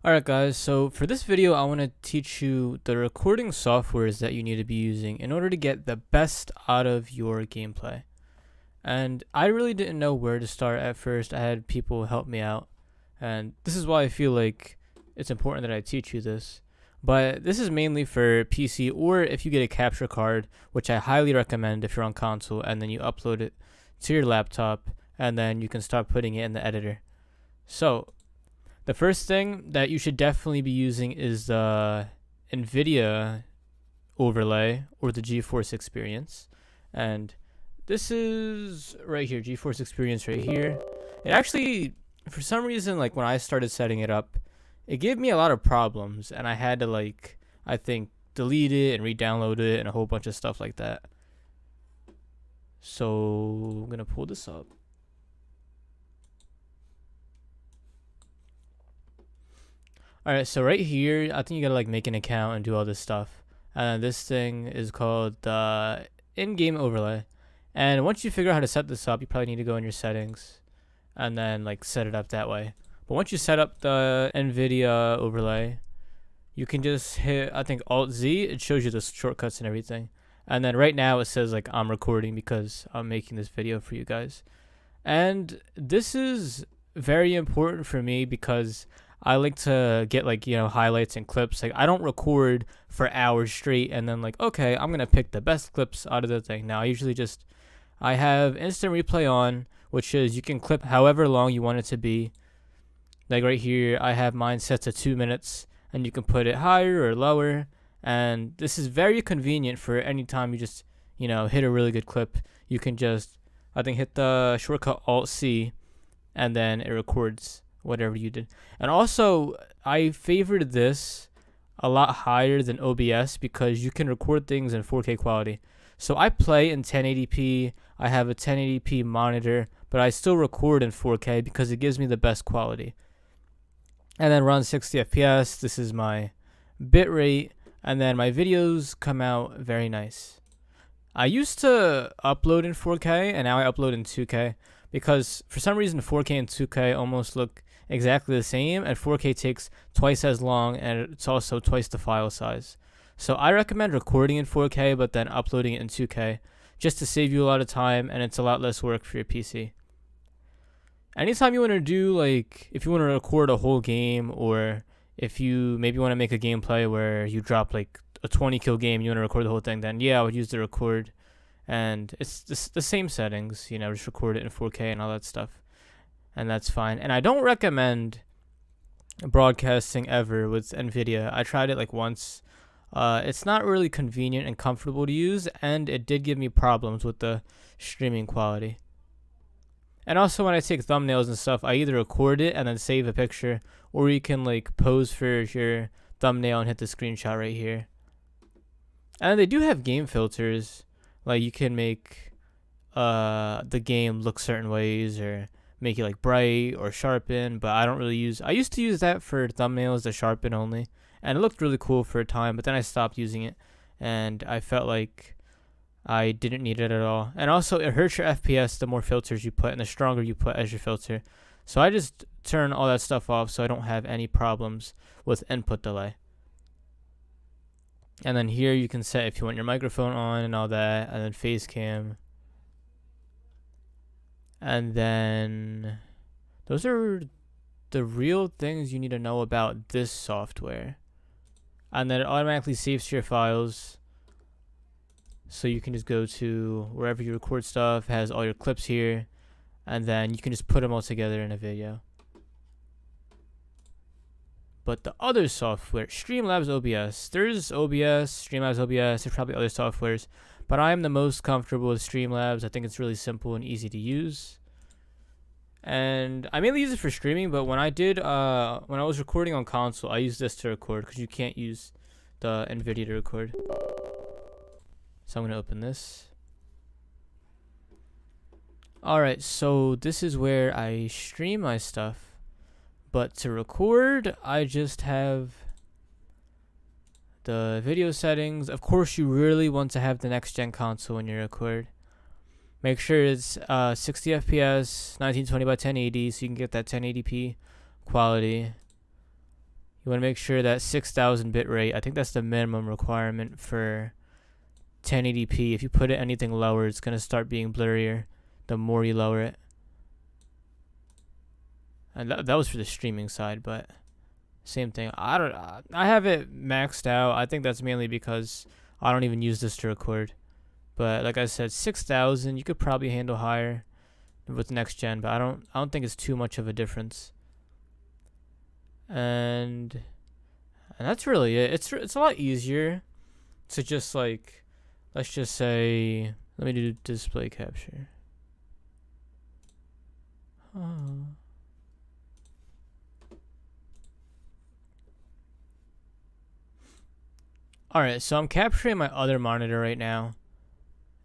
Alright guys, so for this video I want to teach you the recording softwares that you need to be using in order to get the best out of your gameplay. And I really didn't know where to start at first. I had people help me out, and this is why I feel like it's important that I teach you this. But this is mainly for PC, or if you get a capture card, which I highly recommend if you're on console, and then you upload it to your laptop and then you can start putting it in the editor. So the first thing that you should definitely be using is the Nvidia overlay or the GeForce experience. And this is right here, GeForce experience right here. It actually, for some reason, like when I started setting it up, it gave me a lot of problems, and I had to I think delete it and re-download it and a whole bunch of stuff like that. So I'm gonna pull this up. Alright, so right here, I think you gotta make an account and do all this stuff. And this thing is called the in-game overlay. And once you figure out how to set this up, you probably need to go in your settings and then set it up that way. But once you set up the Nvidia overlay, you can just hit, I think, Alt-Z. It shows you the shortcuts and everything. And then right now it says I'm recording because I'm making this video for you guys. And this is very important for me because I like to get highlights and clips. I don't record for hours straight and then okay, I'm gonna pick the best clips out of the thing. Now I have instant replay on, which is you can clip however long you want it to be. Like right here, I have mine set to 2 minutes, and you can put it higher or lower. And this is very convenient for any time you just hit a really good clip. You can just hit the shortcut Alt-C, and then it records whatever you did. And also, I favored this a lot higher than OBS because you can record things in 4K quality. So I play in 1080p, I have a 1080p monitor, but I still record in 4K because it gives me the best quality. And then run 60 FPS, this is my bitrate, and then my videos come out very nice. I used to upload in 4K, and now I upload in 2K. Because for some reason 4K and 2K almost look exactly the same, and 4K takes twice as long, and it's also twice the file size. So I recommend recording in 4K but then uploading it in 2K just to save you a lot of time, and it's a lot less work for your PC. Anytime you want to do if you want to record a whole game, or if you maybe want to make a gameplay where you drop a 20 kill game and you want to record the whole thing, then yeah, I would use the record. And it's the same settings, just record it in 4K and all that stuff, and that's fine. And I don't recommend broadcasting ever with Nvidia. I tried it once. It's not really convenient and comfortable to use, and it did give me problems with the streaming quality. And also when I take thumbnails and stuff, I either record it and then save a picture, or you can pose for your thumbnail and hit the screenshot right here. And they do have game filters. You can make the game look certain ways, or make it bright or sharpen, but I don't really use. I used to use that for thumbnails, to sharpen only, and it looked really cool for a time, but then I stopped using it, and I felt like I didn't need it at all. And also it hurts your FPS the more filters you put, and the stronger you put as your filter. So I just turn all that stuff off so I don't have any problems with input delay. And then here you can set if you want your microphone on and all that, and then face cam. And then those are the real things you need to know about this software. And then it automatically saves to your files. So you can just go to wherever you record stuff, it has all your clips here, and then you can just put them all together in a video. But the other software, Streamlabs OBS. There's OBS, Streamlabs OBS, there's probably other softwares, but I'm the most comfortable with Streamlabs. I think it's really simple and easy to use. And I mainly use it for streaming, but when I was recording on console, I used this to record because you can't use the Nvidia to record. So I'm going to open this. Alright, so this is where I stream my stuff. But to record, I just have the video settings. Of course, you really want to have the next gen console when you record. Make sure it's 60 FPS, 1920 by 1080, so you can get that 1080p quality. You want to make sure that 6000 bitrate, I think that's the minimum requirement for 1080p. If you put it anything lower, it's going to start being blurrier the more you lower it. And that was for the streaming side, but same thing. I have it maxed out. I think that's mainly because I don't even use this to record. But like I said, 6000, you could probably handle higher with next gen, but I don't think it's too much of a difference. And that's really it. It's a lot easier to just like, let's just say, let me do display capture. Alright, so I'm capturing my other monitor right now.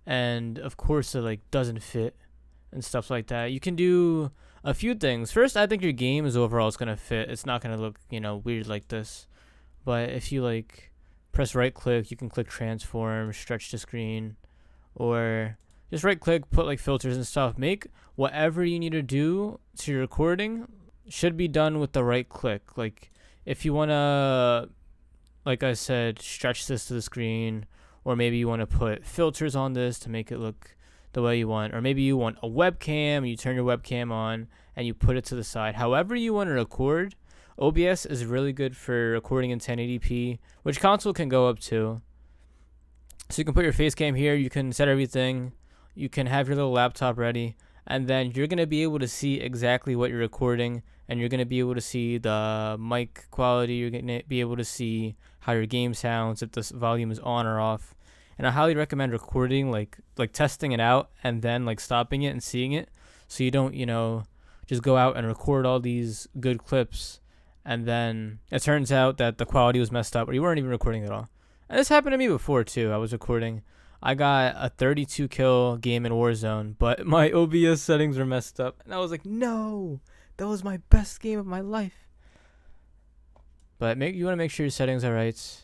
And of course it like doesn't fit and stuff like that. You can do a few things. First, I think your game is overall is gonna fit. It's not gonna look, weird like this. But if you like press right click, you can click transform, stretch the screen, or just right click, put like filters and stuff. Make whatever you need to do to your recording should be done with the right click. Like if you wanna, like I said, stretch this to the screen, or maybe you want to put filters on this to make it look the way you want, or maybe you want a webcam, you turn your webcam on and you put it to the side. However you want to record, OBS is really good for recording in 1080p, which console can go up to. So you can put your face cam here, you can set everything, you can have your little laptop ready, and then you're going to be able to see exactly what you're recording, and you're going to be able to see the mic quality, you're going to be able to see how your game sounds, if the volume is on or off. And I highly recommend recording, like testing it out and then like stopping it and seeing it, so you don't, just go out and record all these good clips and then it turns out that the quality was messed up or you weren't even recording at all. And this happened to me before too. I was recording. I got a 32 kill game in Warzone, but my OBS settings were messed up. And I was like, no, that was my best game of my life. But you want to make sure your settings are right.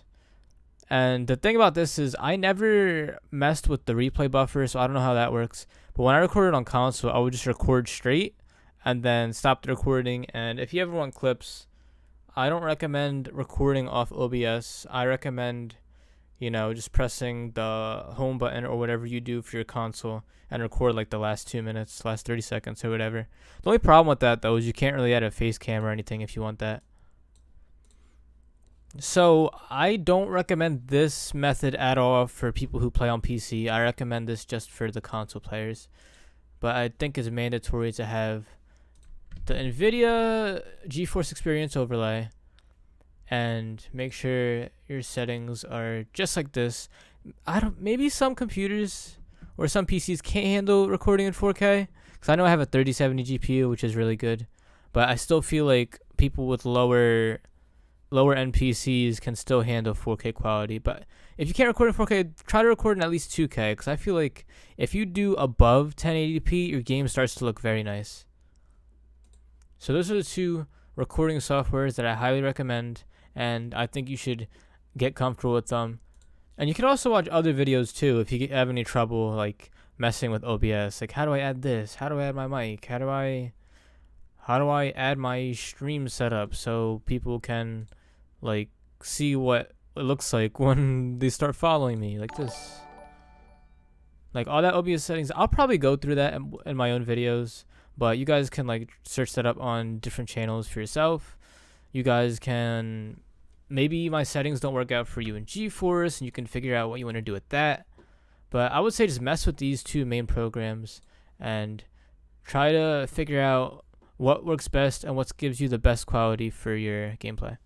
And the thing about this is I never messed with the replay buffer, so I don't know how that works. But when I recorded on console, I would just record straight and then stop the recording. And if you ever want clips, I don't recommend recording off OBS. I recommend, just pressing the home button or whatever you do for your console and record like the last 2 minutes, last 30 seconds or whatever. The only problem with that though is you can't really add a face cam or anything if you want that. So I don't recommend this method at all for people who play on PC. I recommend this just for the console players. But I think it's mandatory to have the Nvidia GeForce Experience overlay and make sure your settings are just like this. Maybe some computers or some PCs can't handle recording in 4K, because I know I have a 3070 GPU, which is really good, but I still feel like people with lower end PCs can still handle 4K quality. But if you can't record in 4K, try to record in at least 2K, because I feel like if you do above 1080p, your game starts to look very nice. So those are the two recording softwares that I highly recommend, and I think you should get comfortable with them. And you can also watch other videos too if you have any trouble like messing with OBS. Like, how do I add this? How do I add my mic? How do I add my stream setup so people can like see what it looks like when they start following me like this? Like all that OBS settings, I'll probably go through that in my own videos, but you guys can like search that up on different channels for yourself. You guys can, maybe my settings don't work out for you in GeForce and you can figure out what you want to do with that. But I would say just mess with these two main programs and try to figure out what works best and what gives you the best quality for your gameplay.